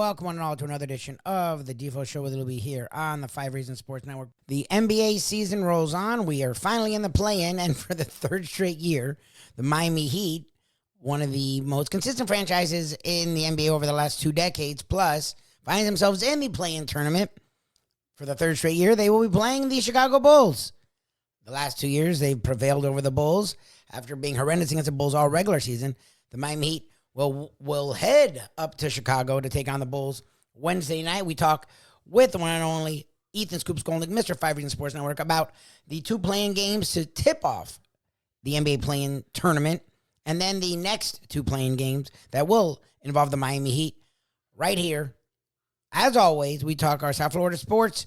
welcome one and all to another edition of the DEFO Show with Luby here on the 5 Reasons Sports Network. The NBA season rolls on. We are finally in the play-in, and for the third straight year, the Miami Heat, one of the most consistent franchises in the NBA over the last 2 decades, plus finds themselves in the play-in tournament. For the third straight year, they will be playing the Chicago Bulls. The last 2 years, they've prevailed over the Bulls. After being horrendous against the Bulls all regular season, the Miami Heat will head up to Chicago to take on the Bulls Wednesday night. We talk with the one and only Ethan Scoop Skolnick, Mr. 5 Reasons Sports Network, about the 2 play-in games to tip off the NBA play-in tournament, and then the next 2 play-in games that will involve the Miami Heat right here. As always, we talk our South Florida sports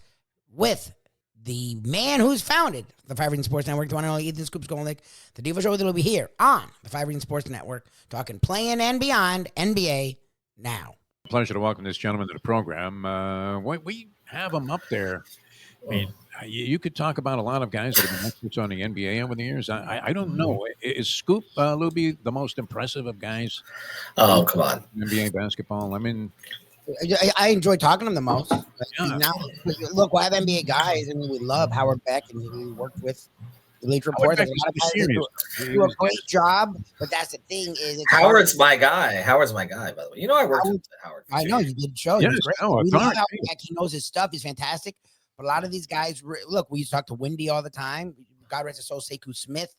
with the man who's founded the 5 Reasons Sports Network, the one and only Ethan Scoop Skolnick. The Diva Show will be here on the 5 Reasons Sports Network, talking play-in and beyond NBA now. Pleasure to welcome this gentleman to the program. We have him up there. I mean, you could talk about a lot of guys that have been experts on the NBA over the years. I don't know. Is Scoop Luby the most impressive of guys? Oh, come on. NBA basketball. I mean, I enjoy talking to him the most. Yeah. Now, look, we have NBA guys, and we love Howard Beck, and we worked with the Bleacher Report. There's a lot of guys that do a great job, but that's the thing is Howard's my guy. Howard's my guy, by the way. You know, I worked with Howard. I know you did show. Yes, Great. no, We love Howard Beck. He knows his stuff. He's fantastic. But a lot of these guys, look, we used to talk to Wendy all the time. God rest his soul, Sekou Smith.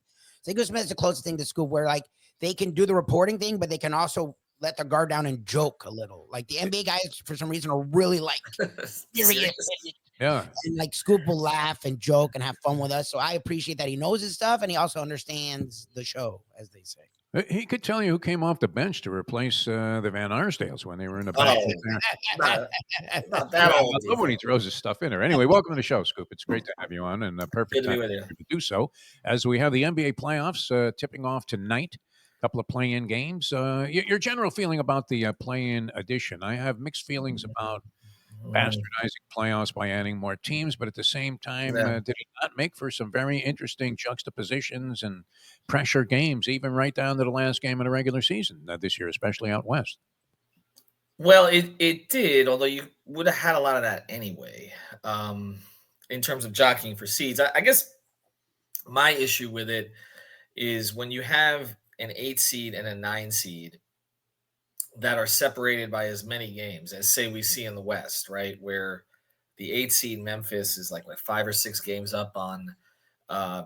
Sekou Smith is the closest thing to Scoop, where like they can do the reporting thing, but they can also let their guard down and joke a little. Like the NBA guys, for some reason, are really like serious. Yeah. And like Scoop will laugh and joke and have fun with us. So I appreciate that he knows his stuff and he also understands the show, as they say. He could tell you who came off the bench to replace the Van Arsdales when they were in the bench. Not that old. I love when he throws his stuff in there. Anyway, welcome to the show, Scoop. It's great to have you on, and perfect Good to be time with you. to do so. As we have the NBA playoffs tipping off tonight, a couple of play-in games. Your general feeling about the play-in edition? I have mixed feelings about bastardizing playoffs by adding more teams, but at the same time, did it not make for some very interesting juxtapositions and pressure games, even right down to the last game of the regular season this year, especially out west? Well, it did, although you would have had a lot of that anyway, in terms of jockeying for seeds. I guess my issue with it is when you have an 8 seed and a 9 seed that are separated by as many games as, say, we see in the West, right? Where the 8 seed Memphis is like 5 or 6 games up on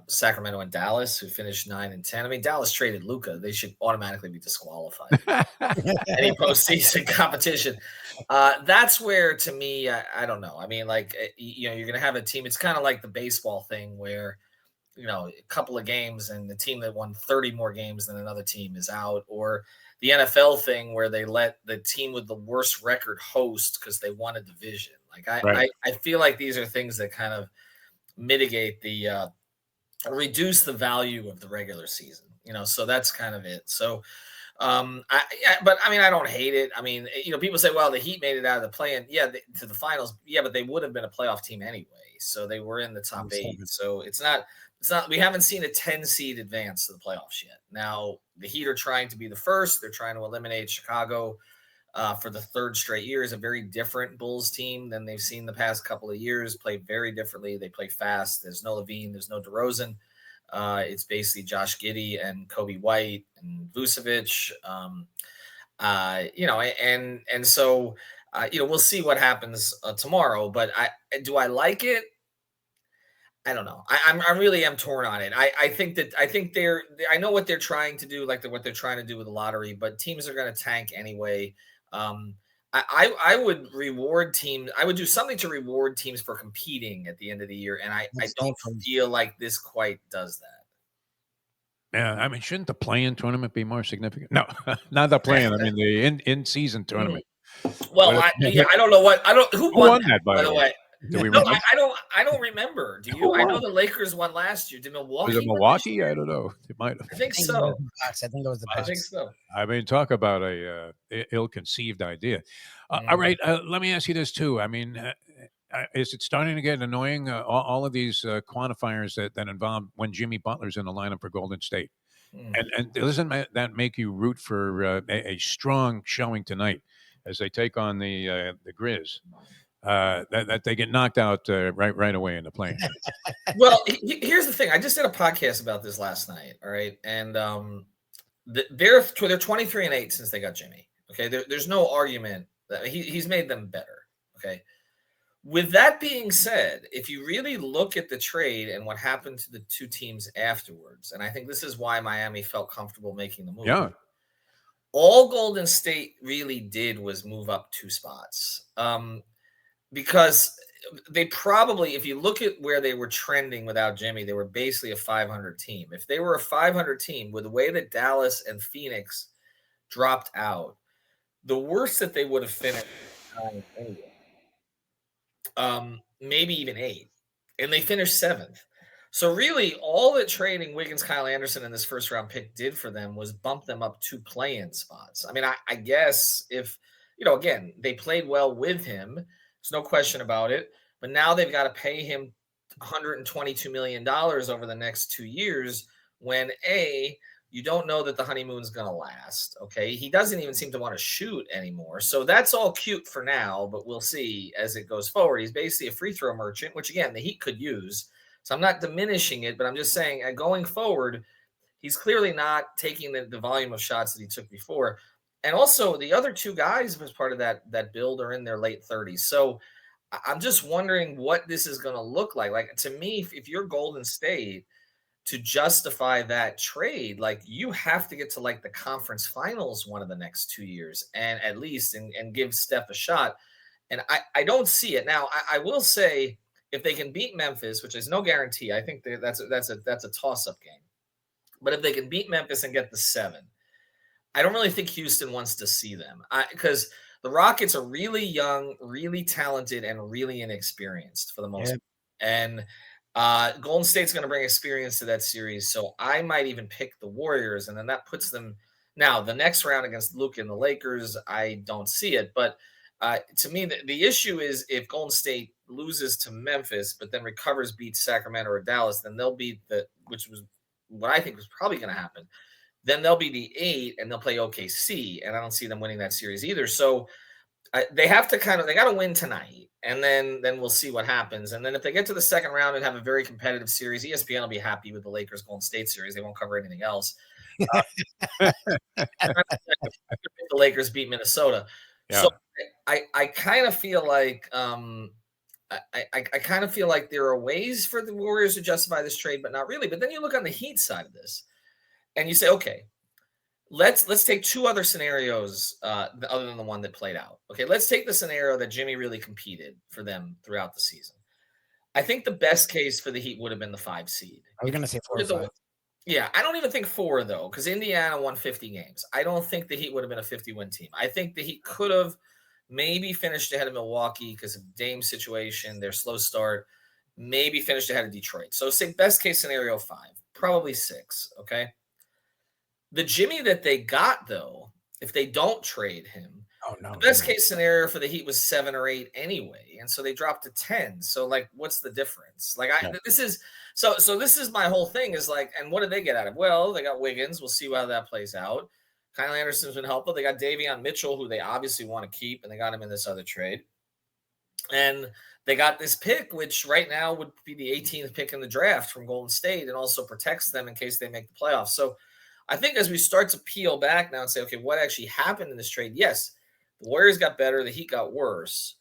Sacramento and Dallas, who finished 9 and 10. I mean, Dallas traded Luka. They should automatically be disqualified. Any postseason competition. That's where, to me, I don't know. I mean, you're going to have a team. It's kind of like the baseball thing where, a couple of games and the team that won 30 more games than another team is out, or the NFL thing where they let the team with the worst record host because they won a division. I feel like these are things that kind of mitigate the reduce the value of the regular season, so that's kind of it. So, but I mean, I don't hate it. I mean, people say, well, the Heat made it out of the play-in, to the finals. Yeah, but they would have been a playoff team anyway. So they were in the top 8. So it's not, we haven't seen a 10 seed advance to the playoffs yet. Now the Heat are trying to be the first. They're trying to eliminate Chicago for the 3rd straight year. Is a very different Bulls team than they've seen the past couple of years. Play very differently. They play fast. There's no Levine. There's no DeRozan. It's basically Josh Giddey and Kobe White and Vucevic. And so we'll see what happens tomorrow. But do I like it? I don't know. I really am torn on it. I think I know what they're trying to do, what they're trying to do with the lottery, but teams are going to tank anyway. I would reward teams. I would do something to reward teams for competing at the end of the year. And I don't feel like this quite does that. Yeah. I mean, shouldn't the play-in tournament be more significant? No, not the play-in. I mean, the in-season tournament. Well, I don't know who won that, by the way. Do we I don't remember. Do you? I know the Lakers won last year. Did Milwaukee? Was it Milwaukee? I don't know. It might have. I think so. I think it was the Bucks. I think so. I mean, talk about a ill-conceived idea. All right, let me ask you this too. I mean, is it starting to get annoying? All of these quantifiers that involve when Jimmy Butler's in the lineup for Golden State, and doesn't that make you root for a strong showing tonight as they take on the Grizz. That they get knocked out right away in the plane. Well, here's the thing. I just did a podcast about this last night. All right, and they're 23-8 since they got Jimmy. Okay, there's no argument that he's made them better. Okay. With that being said, if you really look at the trade and what happened to the two teams afterwards, and I think this is why Miami felt comfortable making the move. Yeah. All Golden State really did was move up 2 spots. Because they probably, if you look at where they were trending without Jimmy, they were basically a 500 team. If they were a 500 team, with the way that Dallas and Phoenix dropped out, the worst that they would have finished anyway. Maybe even 8, and they finished 7th. So really, all that trading Wiggins, Kyle Anderson, and this first round pick did for them was bump them up 2 play-in spots. I mean, I guess if again, they played well with him, there's no question about it. But now they've got to pay him $122 million over the next 2 years. When you don't know that the honeymoon's going to last. Okay. He doesn't even seem to want to shoot anymore. So that's all cute for now, but we'll see as it goes forward. He's basically a free throw merchant, which again, the Heat could use. So I'm not diminishing it, but I'm just saying going forward, he's clearly not taking the volume of shots that he took before. And also the other 2 guys as part of that build are in their late 30s. So I'm just wondering what this is going to look like. Like, to me, if you're Golden State, to justify that trade, like, you have to get to like the conference finals one of the next 2 years, and at least and give Steph a shot. And I don't see it now. I will say, if they can beat Memphis, which is no guarantee, I think that's a toss-up game. But if they can beat Memphis and get the 7, I don't really think Houston wants to see them, because the Rockets are really young, really talented, and really inexperienced for the most part. And Golden State's going to bring experience to that series. So I might even pick the Warriors, and then that puts them now the next round against Luka and the Lakers. I don't see it. But to me, the issue is if Golden State loses to Memphis, but then recovers, beats Sacramento or Dallas, then they'll beat which was what I think was probably going to happen. Then they'll be the 8 and they'll play OKC. And I don't see them winning that series either. So they have to they got to win tonight, and then we'll see what happens. And then if they get to the second round and have a very competitive series, ESPN will be happy with the Lakers Golden State series. They won't cover anything else. The Lakers beat Minnesota. Yeah. So I kind of feel like I kind of feel like there are ways for the Warriors to justify this trade, but not really. But then you look on the Heat side of this, and you say, okay, let's take 2 other scenarios other than the one that played out. Okay, let's take the scenario that Jimmy really competed for them throughout the season. I think the best case for the Heat would have been the 5 seed. I was going to say 4 or 5. Yeah, I don't even think 4, though, because Indiana won 50 games. I don't think the Heat would have been a 50-win team. I think the Heat could have maybe finished ahead of Milwaukee because of Dame's situation, their slow start, maybe finished ahead of Detroit. So say best case scenario 5, probably 6, okay? The Jimmy that they got, though, if they don't trade him, the best case scenario for the Heat was 7 or 8 anyway, and so they dropped to 10. So, like, what's the difference? Like, this is so. This is my whole thing. Is like, and what did they get out of? Well, they got Wiggins. We'll see how that plays out. Kyle Anderson's been helpful. They got Davion Mitchell, who they obviously want to keep, and they got him in this other trade. And they got this pick, which right now would be the 18th pick in the draft from Golden State, and also protects them in case they make the playoffs. So I think as we start to peel back now and say, okay, what actually happened in this trade? Yes, the Warriors got better, the Heat got worse.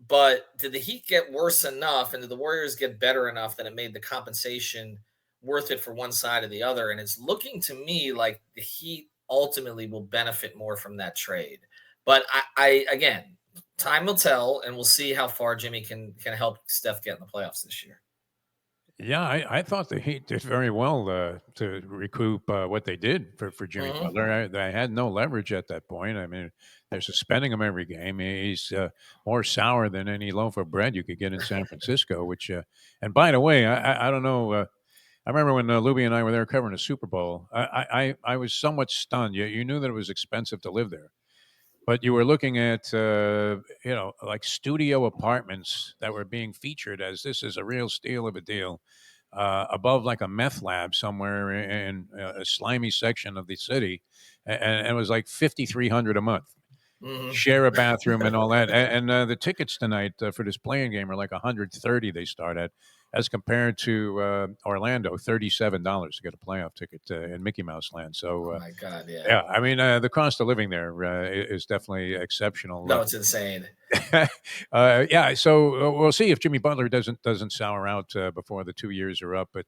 But did the Heat get worse enough, and did the Warriors get better enough that it made the compensation worth it for one side or the other? And it's looking to me like the Heat ultimately will benefit more from that trade. But I again, time will tell, and we'll see how far Jimmy can help Steph get in the playoffs this year. Yeah, I thought the Heat did very well to recoup what they did for Jimmy Butler. They had no leverage at that point. I mean, they're suspending him every game. He's more sour than any loaf of bread you could get in San Francisco. Which, and by the way, I don't know. I remember when Luby and I were there covering the Super Bowl. I was somewhat stunned. You knew that it was expensive to live there, but you were looking at like studio apartments that were being featured as this is a real steal of a deal, above like a meth lab somewhere in a slimy section of the city, and it was like $5,300 a month. Mhm. share a bathroom and all that. And the tickets tonight for this playing game are like 130. They start at, as compared to Orlando, $37 to get a playoff ticket in Mickey Mouse Land. Oh So my God, yeah. yeah, I mean the cost of living there is definitely exceptional. No, it's insane. Yeah, so we'll see if Jimmy Butler doesn't sour out before the 2 years are up. But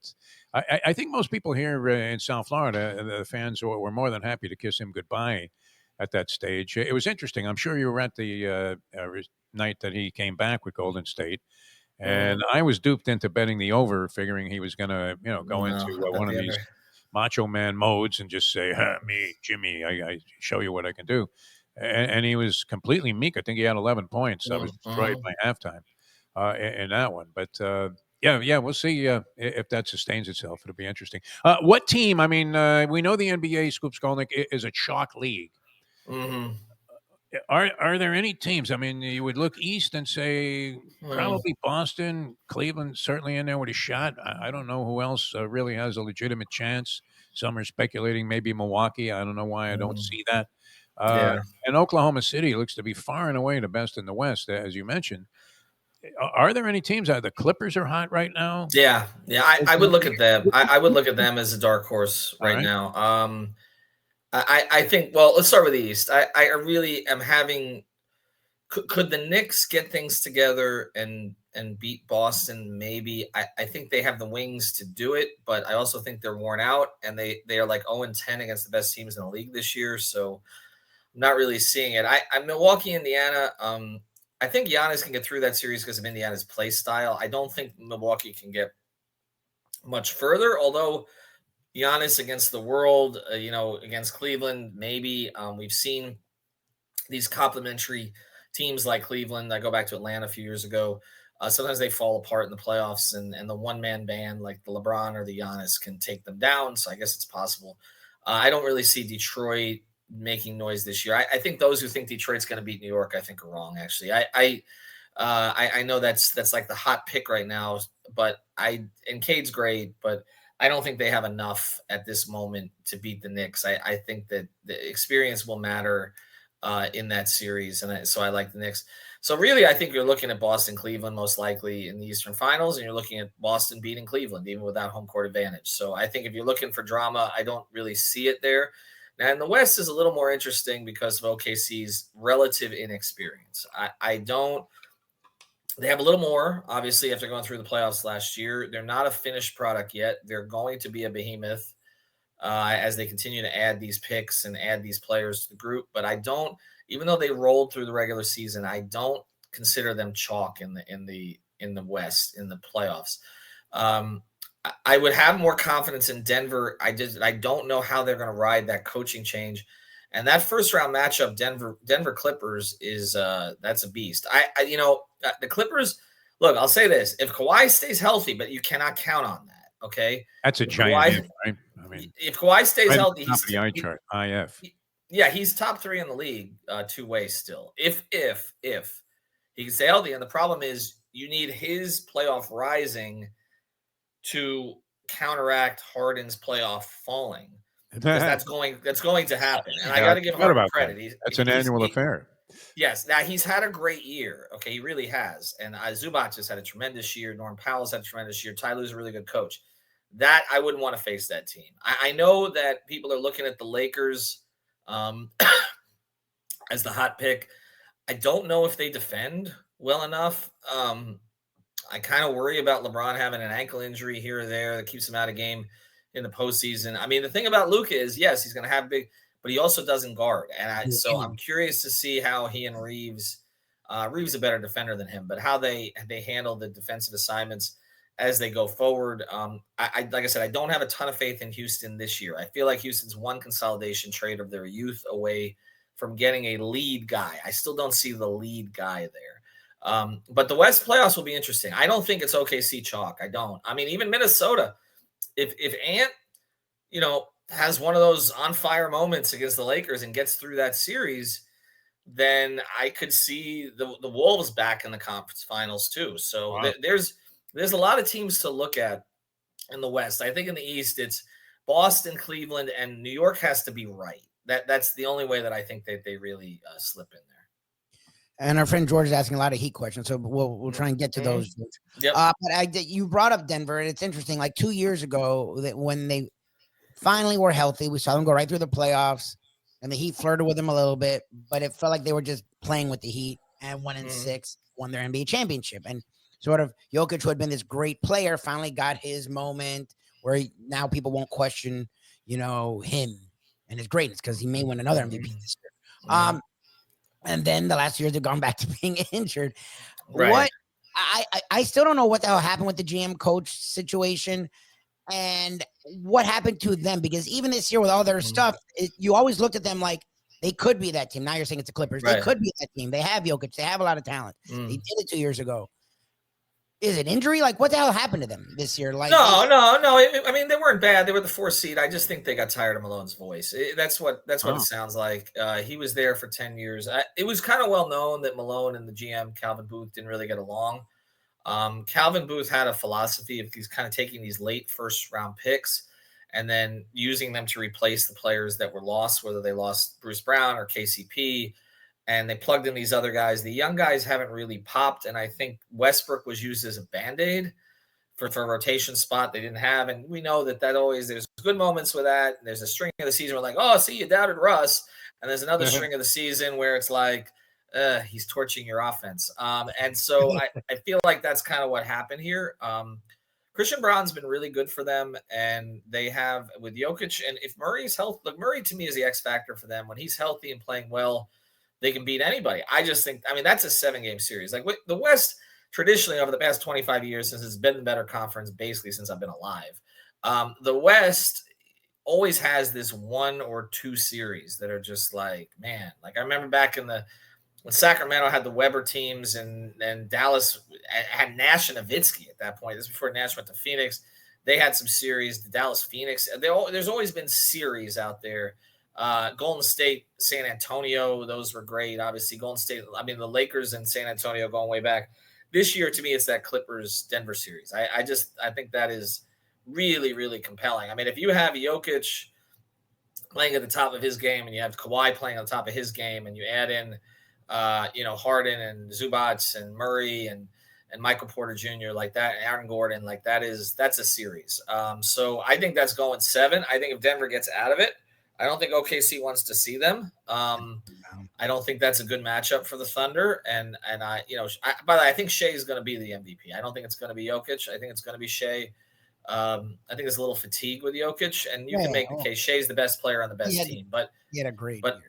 I think most people here in South Florida, the fans were more than happy to kiss him goodbye at that stage. It was interesting. I'm sure you were at the night that he came back with Golden State, Mhm. and I was duped into betting the over, figuring he was going to go No, into I bet one of the these under. macho man modes and just say, "Me, Jimmy, I show you what I can do." And he was completely meek. I think he had 11 points. I was destroyed Mhm. by halftime in that one. But yeah, we'll see if that sustains itself. It'll be interesting. What team? I mean, we know the NBA, Scoop Skolnick, is a chalk league. Mhm. Are there any teams? I mean, you would look east and say Mhm. probably Boston, Cleveland, certainly in there with a shot. I don't know who else really has a legitimate chance. Some are speculating maybe Milwaukee. I don't know why I don't Mhm. see that. Uh, Yeah. and Oklahoma City looks to be far and away the best in the West, as you mentioned. Are there any teams? The Clippers are hot right now. Yeah. Yeah. I would look at them. I would look at them as a dark horse All right right. now. I think, well, let's start with the East. I really am having, could the Knicks get things together and beat Boston? Maybe. I think they have the wings to do it, but I also think they're worn out, and they are like 0-10 against the best teams in the league this year. So I'm not really seeing it. I'm Milwaukee, Indiana. I think Giannis can get through that series because of Indiana's play style. I don't think Milwaukee can get much further, although Giannis against the world, against Cleveland, maybe. We've seen these complementary teams like Cleveland. I go back to Atlanta a few years ago. Sometimes they fall apart in the playoffs, and the one man band like the LeBron or the Giannis can take them down. So I guess it's possible. I don't really see Detroit making noise this year. I think those who think Detroit's going to beat New York, I think are wrong. Actually, I know that's like the hot pick right now, but and Cade's great, but I don't think they have enough at this moment to beat the Knicks. I think that the experience will matter in that series, and so I like the Knicks. So really, I think you're looking at Boston, Cleveland most likely in the Eastern Finals, and you're looking at Boston beating Cleveland even without home court advantage. So I think if you're looking for drama, I don't really see it there. Now in the West is a little more interesting because of OKC's relative inexperience. I don't. They have a little more, obviously, after going through the playoffs last year. They're not a finished product yet. They're going to be a behemoth as they continue to add these picks and add these players to the group. But I don't, even though they rolled through the regular season, I don't consider them chalk in the West in the playoffs. I would have more confidence in Denver. I don't know how they're going to ride that coaching change. And that first round matchup, Denver Clippers, is that's a beast. The Clippers. Look, I'll say this: if Kawhi stays healthy, but you cannot count on that. Okay, That's a if giant if, Kawhi right? I mean, if Kawhi stays right at healthy, the top of the eye chart. IF. yeah, he's top three in the league, two ways still. If he can stay healthy, and the problem is you need his playoff rising to counteract Harden's playoff falling because Yeah, that's going to happen. And I got I to give forgot Harden about that. credit. That's an annual affair. Yes. Now he's had a great year. Okay, he really has. And Zubac has had a tremendous year. Norm Powell's had a tremendous year. Tyler's a really good coach. That I wouldn't want to face that team. I know that people are looking at the Lakers um, as the hot pick. I don't know if they defend well enough. I kind of worry about LeBron having an ankle injury here or there that keeps him out of game in the postseason. I mean, the thing about Luka is, yes, he's going to have big, but he also doesn't guard. So I'm curious to see how he and Reeves, Reeves a better defender than him, but how they handle the defensive assignments as they go forward. I like I said, I don't have a ton of faith in Houston this year. I feel like Houston's one consolidation trade of their youth away from getting a lead guy. I still don't see the lead guy there. But the West playoffs will be interesting. I don't think it's OKC chalk. I don't. I mean, even Minnesota, if Ant, has one of those on fire moments against the Lakers and gets through that series, then I could see the Wolves back in the conference finals too. So Wow. there's a lot of teams to look at in the West. I think in the East, it's Boston, Cleveland, and New York has to be right. That's the only way that I think that they really slip in there. And our friend George is asking a lot of Heat questions, so we'll try and get to those. Yep. But you brought up Denver, and it's interesting. Like 2 years ago, that when they finally were healthy, we saw them go right through the playoffs, and the Heat flirted with them a little bit, but it felt like they were just playing with the Heat, and 1-6 won their NBA championship. And sort of Jokic, who had been this great player, finally got his moment where now people won't question, him and his greatness because he may win another MVP this year. And then the last 2 years they've gone back to being injured. Right. What I still don't know what the hell happened with the GM coach situation and what happened to them, because even this year with all their stuff, you always looked at them like they could be that team. Now you're saying it's the Clippers. Right. They could be that team. They have Jokic. They have a lot of talent. They did it 2 years ago. Is it injury? Like, what the hell happened to them this year? Like, no. I mean, they weren't bad. They were the 4th seed. I just think they got tired of Malone's voice. That's what it sounds like. He was there for 10 years. It was kind of well known that Malone and the GM Calvin Booth didn't really get along. Calvin Booth had a philosophy of he's kind of taking these late first round picks and then using them to replace the players that were lost, whether they lost Bruce Brown or KCP. And they plugged in these other guys. The young guys haven't really popped. And I think Westbrook was used as a Band-Aid for a rotation spot they didn't have. And we know that there's good moments with that. There's a string of the season where like, oh, see, you doubted Russ. And there's another string of the season where it's like, he's torching your offense. And so I feel like that's kind of what happened here. Christian Braun's been really good for them. And they have with Jokic. And if Murray's healthy, look, Murray to me is the X factor for them. When he's healthy and playing well, they can beat anybody. I just think, that's a 7-game series. Like the West traditionally over the past 25 years, since it's been the better conference, basically since I've been alive, the West always has this 1 or 2 series that are just like, man, like I remember back when Sacramento had the Weber teams and Dallas had Nash and Nowitzki at that point. This is before Nash went to Phoenix. They had some series, the Dallas Phoenix. There's always been series out there. Golden State, San Antonio, those were great. Obviously, Golden State, the Lakers and San Antonio going way back. This year, to me, it's that Clippers-Denver series. I think that is really, really compelling. If you have Jokic playing at the top of his game and you have Kawhi playing on the top of his game and you add in, Harden and Zubats and Murray and Michael Porter Jr. like that, Aaron Gordon, like that's a series. So I think that's going 7. I think if Denver gets out of it, I don't think OKC wants to see them. I don't think that's a good matchup for the Thunder. And by the way, I think Shea is going to be the MVP. I don't think it's going to be Jokic. I think it's going to be Shea. I think there's a little fatigue with Jokic, and you can make the case Shea's the best player on the best team. But he had a great year.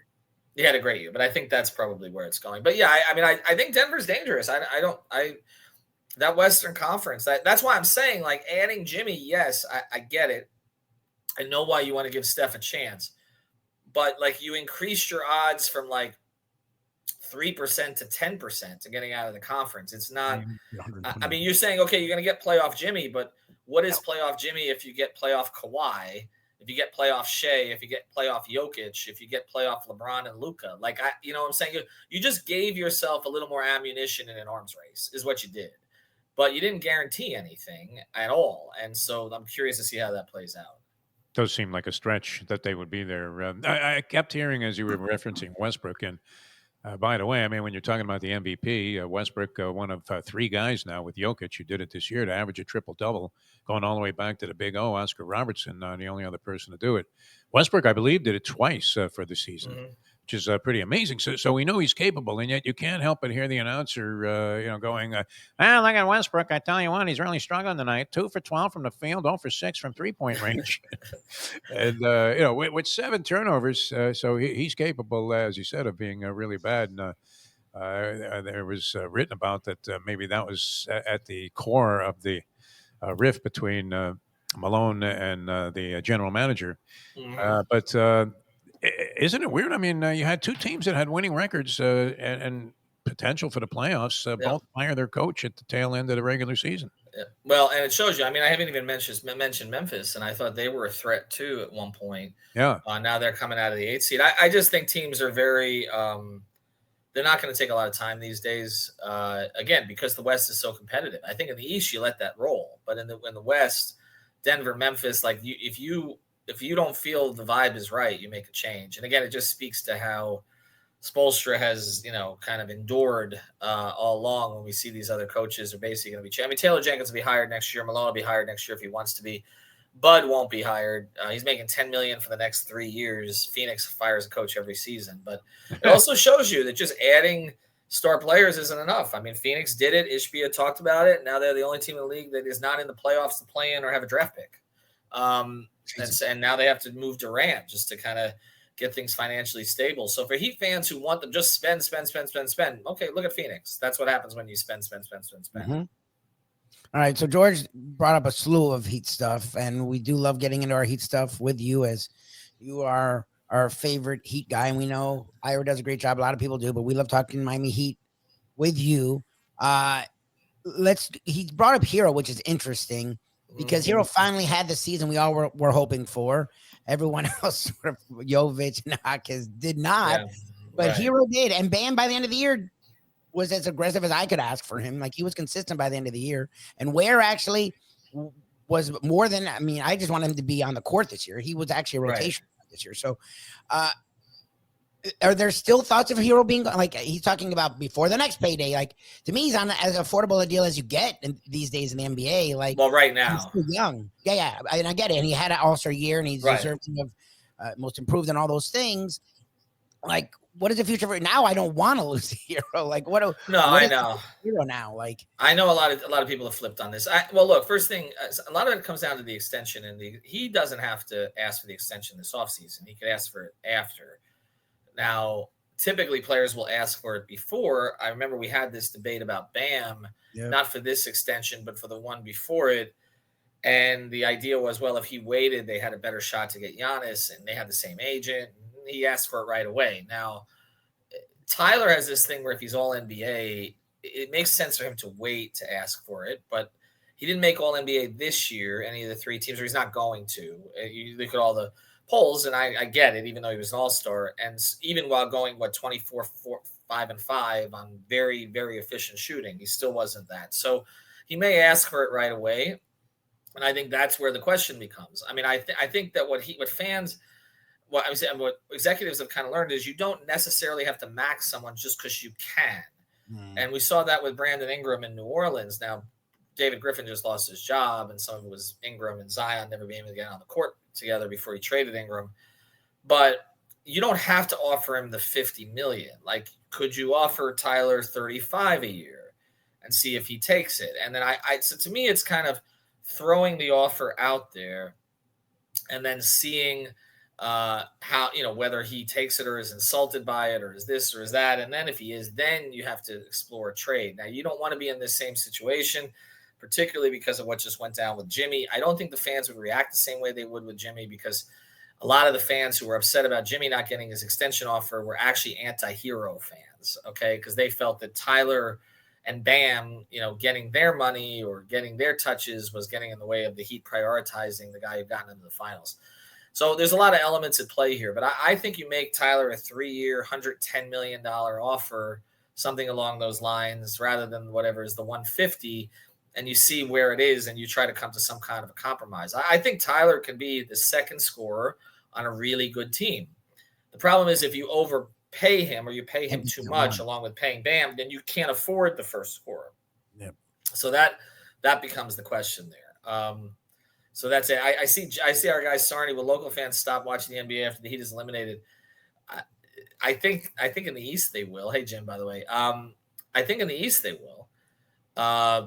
He had a great year. But I think that's probably where it's going. But yeah, I think Denver's dangerous. That Western Conference. That's why I'm saying like adding Jimmy. Yes, I get it. I know why you want to give Steph a chance. But like you increased your odds from like 3% to 10% to getting out of the conference. It's not. You're saying okay, you're going to get playoff Jimmy, but what is playoff Jimmy if you get playoff Kawhi, if you get playoff Shea, if you get playoff Jokic, if you get playoff LeBron and Luka? Like what I'm saying, you just gave yourself a little more ammunition in an arms race, is what you did, but you didn't guarantee anything at all. And so I'm curious to see how that plays out. Does seem like a stretch that they would be there. I kept hearing as you were referencing Westbrook, and by the way, when you're talking about the MVP, Westbrook, one of 3 guys now with Jokic who did it this year to average a triple-double, going all the way back to the Big O, Oscar Robertson, the only other person to do it. Westbrook, I believe, did it twice for the season, which is pretty amazing. So we know he's capable, and yet you can't help but hear the announcer, going, look at Westbrook. I tell you what, he's really struggling tonight. 2 for 12 from the field, 0 for 6 from 3-point range. And, with 7 turnovers, so he's capable, as you said, of being really bad. And there was written about that maybe that was at the core of the rift between Malone and the general manager. But isn't it weird? You had 2 teams that had winning records and potential for the playoffs, both fire their coach at the tail end of the regular season. Yeah. Well, and it shows you. I haven't even mentioned Memphis, and I thought they were a threat too at one point. Yeah. Now they're coming out of the 8th seed. I just think teams are very they're not going to take a lot of time these days. Again, because the West is so competitive. I think in the East you let that roll, but in the West, Denver, Memphis, like if you if you don't feel the vibe is right, you make a change. And again, it just speaks to how Spoelstra has, kind of endured all along when we see these other coaches are basically going to be. I mean, Taylor Jenkins will be hired next year. Malone will be hired next year if he wants to be. Bud won't be hired. He's making $10 million for the next 3 years. Phoenix fires a coach every season, but it also shows you that just adding star players isn't enough. I mean, Phoenix did it. Ishbia talked about it. Now they're the only team in the league that is not in the playoffs to play in or have a draft pick. And now they have to move Durant just to kind of get things financially stable. So for Heat fans who want them just spend. Okay, look at Phoenix. That's what happens when you spend. Mm-hmm. All right, so George brought up a slew of Heat stuff, and we do love getting into our Heat stuff with you, as you are our favorite Heat guy, and we know Ira does a great job. A lot of people do, but we love talking Miami Heat with you. He brought up Hero, which is interesting because Hero finally had the season we all were hoping for. Everyone else, sort of Jovic and Hawkins, did not, but right. Hero did, and Bam by the end of the year was as aggressive as I could ask for him. Like, he was consistent by the end of the year. And Ware actually was more than, I mean, I just want him to be on the court this year. He was actually a rotation this year. So are there still thoughts of Hero being, like, he's talking about before the next payday? Like, to me, he's on as affordable a deal as you get these days in the NBA. Like, well, right now, he's still young. Yeah. And I get it. And he had an all-star year, and he's deserving of most improved and all those things. Like, what is the future for now? I don't want to lose the Hero. Like, I know Hero now. Like, I know a lot of people have flipped on this. Well, look, first thing, a lot of it comes down to the extension, and he doesn't have to ask for the extension this offseason. He could ask for it after. Now, typically players will ask for it before. I remember we had this debate about Bam, not for this extension, but for the one before it. And the idea was, well, if he waited, they had a better shot to get Giannis, and they had the same agent. He asked for it right away. Now, Tyler has this thing where if he's all NBA, it makes sense for him to wait to ask for it, but he didn't make all NBA this year, any of the 3 teams, or he's not going to. You look at all the polls, and I get it, even though he was an all-star, and even while going, 5-5 on very, very efficient shooting, he still wasn't that. So he may ask for it right away, and I think that's where the question becomes. I mean, I think that what fans – what executives have kind of learned is you don't necessarily have to max someone just because you can. And we saw that with Brandon Ingram in New Orleans. Now, David Griffin just lost his job, and some of it was Ingram and Zion never being able to get on the court together before he traded Ingram. But you don't have to offer him the $50 million. Like, could you offer Tyler $35 a year and see if he takes it? And then so to me, it's kind of throwing the offer out there and then seeing how, whether he takes it or is insulted by it or is this or is that. And then if he is, then you have to explore a trade. Now, you don't want to be in this same situation, particularly because of what just went down with Jimmy. I don't think the fans would react the same way they would with Jimmy, because a lot of the fans who were upset about Jimmy not getting his extension offer were actually anti-Hero fans, okay? Because they felt that Tyler and Bam, getting their money or getting their touches was getting in the way of the Heat prioritizing the guy who got into the finals. So there's a lot of elements at play here, but I think you make Tyler a 3-year, $110 million offer, something along those lines, rather than whatever is the $150, and you see where it is, and you try to come to some kind of a compromise. I think Tyler can be the second scorer on a really good team. The problem is if you overpay him or you pay him too much along with paying Bam, then you can't afford the first scorer. Yep. So that becomes the question there. So that's it. I see our guy Sarni. Will local fans stop watching the NBA after the Heat is eliminated? I think in the East they will. Hey Jim, by the way. I think in the East they will. I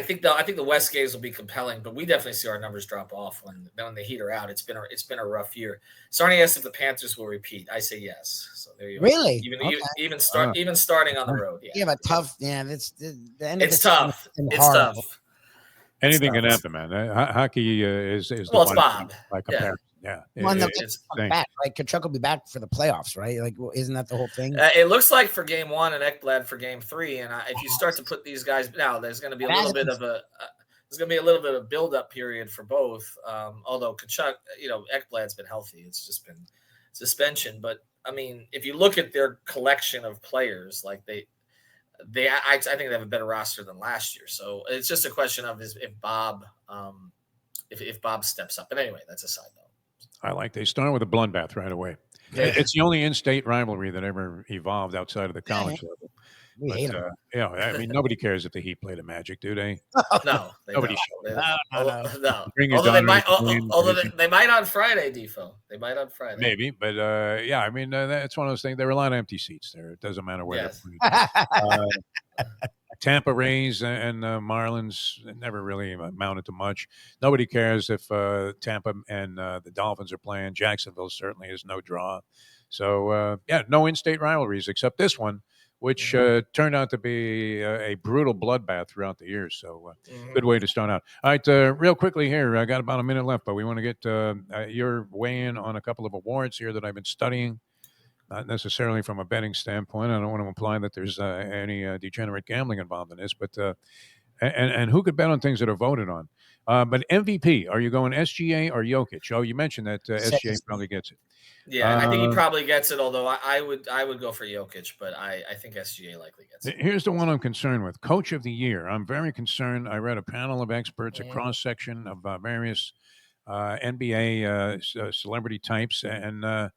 think the West games will be compelling, but we definitely see our numbers drop off when the Heat are out. It's been a rough year. Sarni asked if the Panthers will repeat. I say yes. So there you go. Really? Even starting on the road. Yeah. You have a tough. Yeah, it's the end. It's tough. It's tough. Anything can happen, man. Hockey is well, it's Bob. Like yeah. It's back. Like, Kachuk will be back for the playoffs, right? Like, isn't that the whole thing? It looks like for game 1 and Ekblad for game 3. And if you start to put these guys now, there's going to be a little bit of build-up period for both. Although Kachuk, Ekblad's been healthy. It's just been suspension. But I mean, if you look at their collection of players, like I think they have a better roster than last year. So it's just a question of if Bob if Bob steps up. But anyway, that's a side note. I like they start with a bloodbath right away. Yeah. It's the only in-state rivalry that ever evolved outside of the college level. We But hate them. I mean, nobody cares if the Heat play the Magic, do they? No, they Nobody don't. shows. No. Bring your Although they daughter might, to the game, although maybe. they might on Friday, DEFO. They might on Friday. Maybe, but yeah, I mean, that's one of those things. There are a lot of empty seats there. It doesn't matter where Yes. they're playing. Tampa Rays and Marlins never really amounted to much. Nobody cares if Tampa and the Dolphins are playing. Jacksonville certainly is no draw. So, yeah, no in-state rivalries except this one, which turned out to be a brutal bloodbath throughout the years. So, good way to start out. All right, real quickly here, I got about a minute left, but we want to get your weigh-in on a couple of awards here that I've been studying. Not necessarily from a betting standpoint. I don't want to imply that there's any degenerate gambling involved in this, but and who could bet on things that are voted on? But MVP, are you going SGA or Jokic? Oh, you mentioned that SGA probably gets it. Yeah, and I think he probably gets it. Although I would go for Jokic, but I think SGA likely gets it. Here's the one I'm concerned with: Coach of the Year. I'm very concerned. I read a panel of experts, a cross section of various NBA celebrity types, and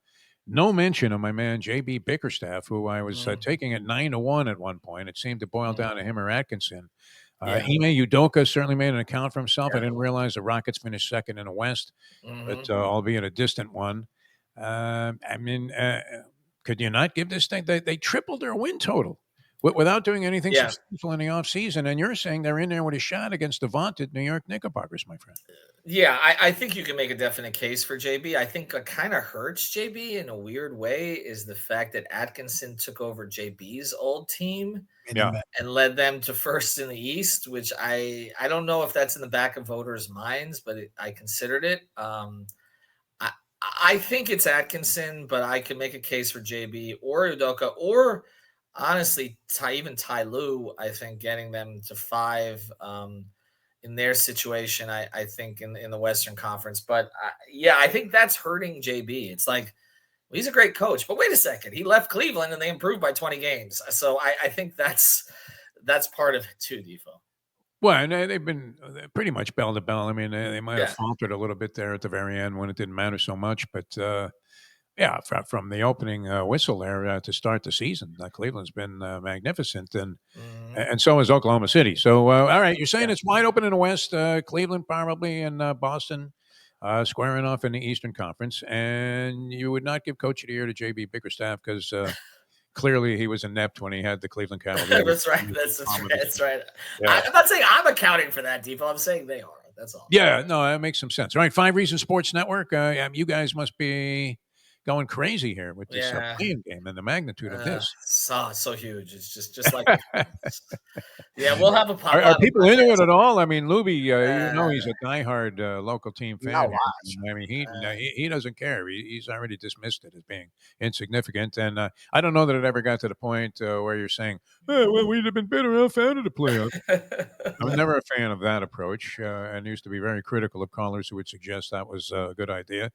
no mention of my man JB Bickerstaff, who I was taking at 9-1 at one point. It seemed to boil down to him or Atkinson. Ime Udoka certainly made an account for himself. I didn't realize the Rockets finished second in the West, but albeit a distant one. I mean, could you not give this thing? They tripled their win total without doing anything substantial in the offseason. And you're saying they're in there with a shot against the vaunted New York Knickerbockers, my friend. Yeah, I think you can make a definite case for JB. I think what kind of hurts JB in a weird way is the fact that Atkinson took over JB's old team and led them to first in the East, which I don't know if that's in the back of voters' minds, but I considered it. I think it's Atkinson, but I can make a case for JB or Udoka or honestly even Ty Lue. I think getting them to 5 in their situation, I think in the Western Conference. But I think that's hurting JB. It's like, well, he's a great coach, but wait a second, he left Cleveland and they improved by 20 games. So I think that's part of it too, DEFO. Well, and they've been pretty much bell to bell. I mean, they might have faltered a little bit there at the very end when it didn't matter so much, but from the opening whistle there to start the season, Cleveland's been magnificent, and so is Oklahoma City. So, all right, you're saying it's wide open in the West, Cleveland probably, and Boston squaring off in the Eastern Conference, and you would not give Coach of the Year to JB Bickerstaff because clearly he was inept when he had the Cleveland Cavaliers. That's right. That's right. Yeah. I'm not saying I'm accounting for that, DEFO. I'm saying they are. That's all. Yeah, no, that makes some sense. All right, 5 Reasons Sports Network. You guys must be going crazy here with this playing game and the magnitude of this. So huge. It's just like we'll have a pop. Are people into it at all? I mean, Luby, he's a diehard local team fan. I mean, he doesn't care. He's already dismissed it as being insignificant. And I don't know that it ever got to the point where you're saying, well, we'd have been better off out of the playoffs. I'm never a fan of that approach and used to be very critical of callers who would suggest that was a good idea.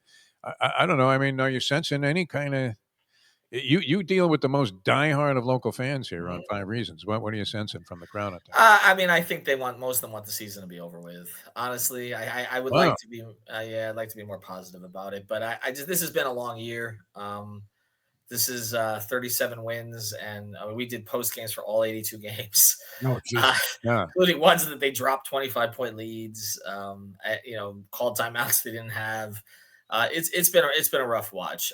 I don't know. I mean, are you sensing any kind of you deal with the most diehard of local fans here on 5 Reasons? What are you sensing from the crowd out there? I mean, I think most of them want the season to be over with. Honestly, I would like to be. I'd like to be more positive about it. But this has been a long year. This is 37 wins, and we did post games for all 82 games, including ones that they dropped 25-point leads. Called timeouts they didn't have. It's been a rough watch.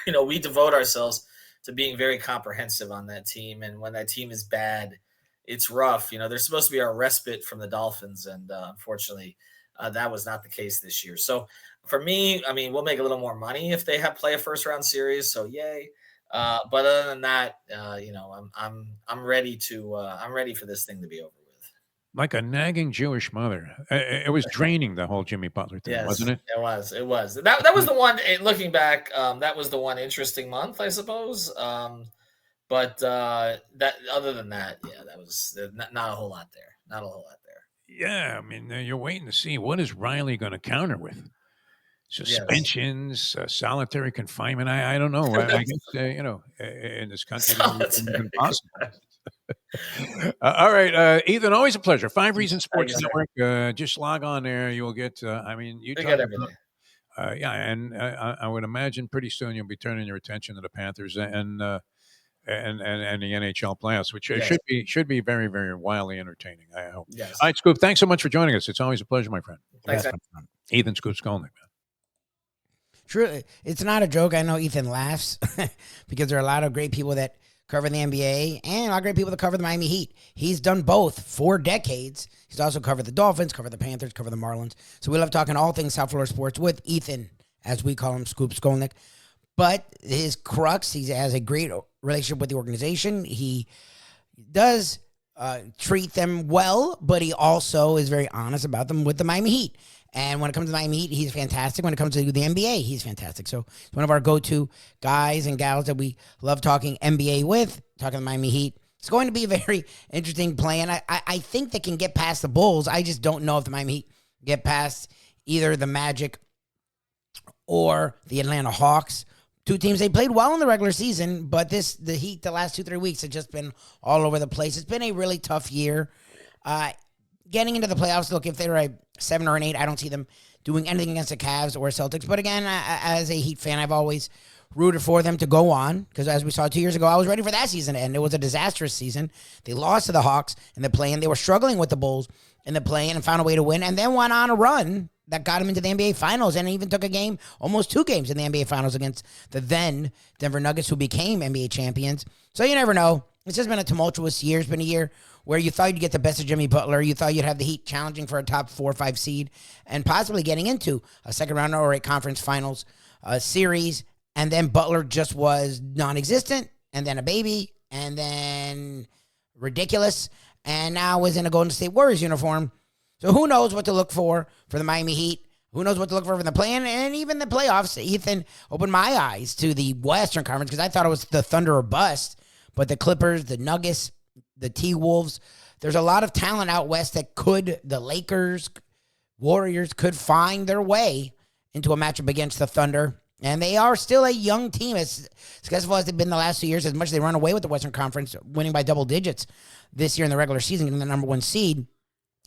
We devote ourselves to being very comprehensive on that team, and when that team is bad, it's rough. They're supposed to be our respite from the Dolphins, and unfortunately, that was not the case this year. So for me, I mean, we'll make a little more money if they play a first round series. So yay! But other than that, I'm ready for this thing to be over. Like a nagging Jewish mother. It was draining, the whole Jimmy Butler thing, wasn't it? It was. That was the one, looking back, that was the one interesting month, I suppose. But that other than that, that was not a whole lot there. Not a whole lot there. Yeah, I mean, you're waiting to see what is Riley going to counter with. Suspensions, solitary confinement. I don't know. I guess, in this country, it's impossible. All right, Ethan, always a pleasure. Five Reasons Thank you, Sports sir. Network. Just log on there. You'll get, you We talk got about, everything. yeah, and I would imagine pretty soon you'll be turning your attention to the Panthers and the NHL playoffs, which Yes. should be very, very wildly entertaining, I hope. Yes. All right, Scoop, thanks so much for joining us. It's always a pleasure, my friend. Thanks, That's man. Ethan Scoop Skolnick, man. True, it's not a joke. I know Ethan laughs because there are a lot of great people that cover the NBA and a lot of great people that cover the Miami Heat. He's done both for decades. He's also covered the Dolphins, covered the Panthers, covered the Marlins. So we love talking all things South Florida sports with Ethan, as we call him, Scoop Skolnick. But his crux, he has a great relationship with the organization. He does treat them well, but he also is very honest about them with the Miami Heat. And when it comes to the Miami Heat, he's fantastic. When it comes to the NBA, he's fantastic. So he's one of our go-to guys and gals that we love talking NBA with, talking the Miami Heat. It's going to be a very interesting play, and I think they can get past the Bulls. I just don't know if the Miami Heat get past either the Magic or the Atlanta Hawks. Two teams, they played well in the regular season, but the Heat, the last 2-3 weeks, have just been all over the place. It's been a really tough year. Getting into the playoffs, look, if they're a 7 or an 8, I don't see them doing anything against the Cavs or Celtics. But again, as a Heat fan, I've always rooted for them to go on because as we saw 2 years ago, I was ready for that season to end. It was a disastrous season. They lost to the Hawks in the play-in. They were struggling with the Bulls in the play-in and found a way to win and then went on a run that got them into the NBA Finals and even took a game, almost 2 games in the NBA Finals against the then Denver Nuggets, who became NBA champions. So you never know. It's just been a tumultuous year. It's been a year where you thought you'd get the best of Jimmy Butler. You thought you'd have the Heat challenging for a top 4 or 5 seed and possibly getting into a second round or a conference finals series. And then Butler just was non-existent, and then a baby, and then ridiculous, and now is in a Golden State Warriors uniform. So who knows what to look for the Miami Heat? Who knows what to look for the play-in and even the playoffs? Ethan opened my eyes to the Western Conference because I thought it was the Thunder or bust. But the Clippers, the Nuggets, the T-Wolves, there's a lot of talent out west that the Lakers, Warriors could find their way into a matchup against the Thunder. And they are still a young team, as successful as they've been the last 2 years, as much as they run away with the Western Conference, winning by double digits this year in the regular season, getting the number 1 seed.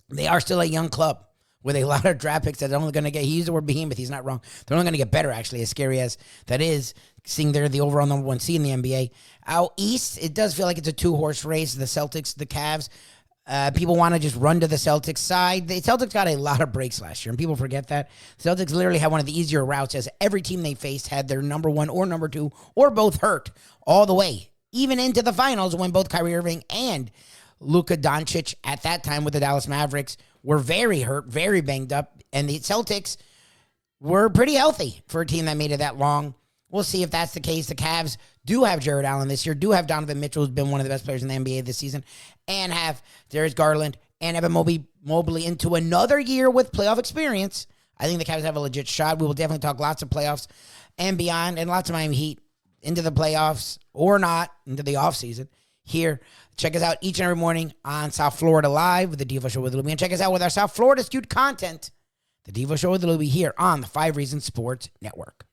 They are still a young club with a lot of draft picks that are only going to get, he used the word behemoth, he's not wrong. They're only going to get better, actually, as scary as that is, seeing they're the overall number 1 seed in the NBA. Out east, it does feel like it's a 2-horse race. The Celtics, the Cavs, people want to just run to the Celtics side. The Celtics got a lot of breaks last year, and people forget that. The Celtics literally had one of the easier routes, as every team they faced had their number 1 or number 2 or both hurt all the way, even into the finals when both Kyrie Irving and Luka Doncic at that time with the Dallas Mavericks were very hurt, very banged up, and the Celtics were pretty healthy for a team that made it that long. We'll see if that's the case. The Cavs do have Jared Allen this year, do have Donovan Mitchell, who's been one of the best players in the NBA this season, and have Darius Garland and Evan Mobley into another year with playoff experience. I think the Cavs have a legit shot. We will definitely talk lots of playoffs and beyond, and lots of Miami Heat into the playoffs or not, into the offseason here. Check us out each and every morning on South Florida Live with the DEFO Show with Luby. And check us out with our South Florida skewed content, the DEFO Show with Luby, here on the 5 Reasons Sports Network.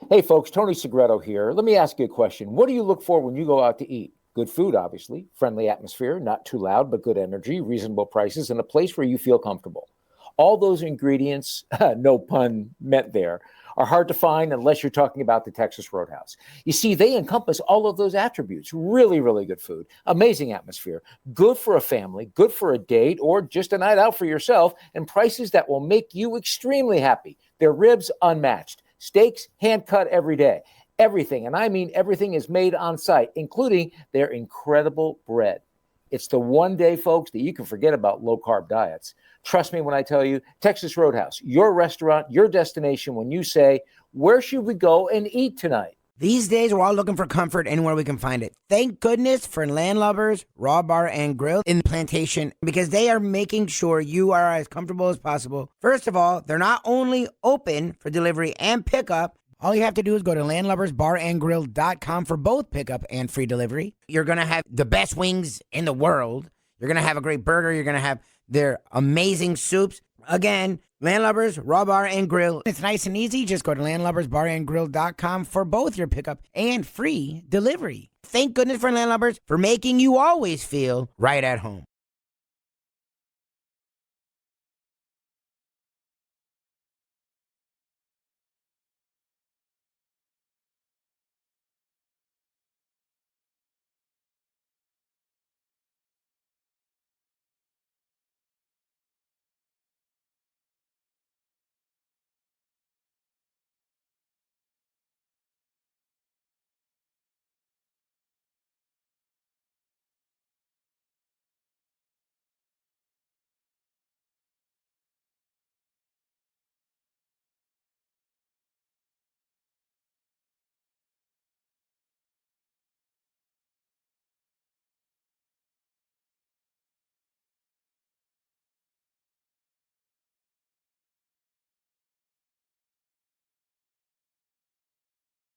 Hey, folks, Tony Segreto here. Let me ask you a question. What do you look for when you go out to eat? Good food, obviously, friendly atmosphere, not too loud, but good energy, reasonable prices, and a place where you feel comfortable. All those ingredients, no pun meant there, are hard to find unless you're talking about the Texas Roadhouse. You see, they encompass all of those attributes. Really, really good food, amazing atmosphere, good for a family, good for a date, or just a night out for yourself, and prices that will make you extremely happy. Their ribs, unmatched. Steaks, hand-cut every day. Everything, and I mean everything, is made on site, including their incredible bread. It's the one day, folks, that you can forget about low-carb diets. Trust me when I tell you, Texas Roadhouse, your restaurant, your destination when you say, where should we go and eat tonight? These days, we're all looking for comfort anywhere we can find it. Thank goodness for Landlubbers Raw Bar and Grill in Plantation, because they are making sure you are as comfortable as possible. First of all, they're not only open for delivery and pickup. All you have to do is go to landlubbersbarandgrill.com for both pickup and free delivery. You're going to have the best wings in the world. You're going to have a great burger. You're going to have their amazing soups. Again, Landlubbers, Raw Bar and Grill. It's nice and easy. Just go to landlubbersbarandgrill.com for both your pickup and free delivery. Thank goodness for landlubbers for making you always feel right at home.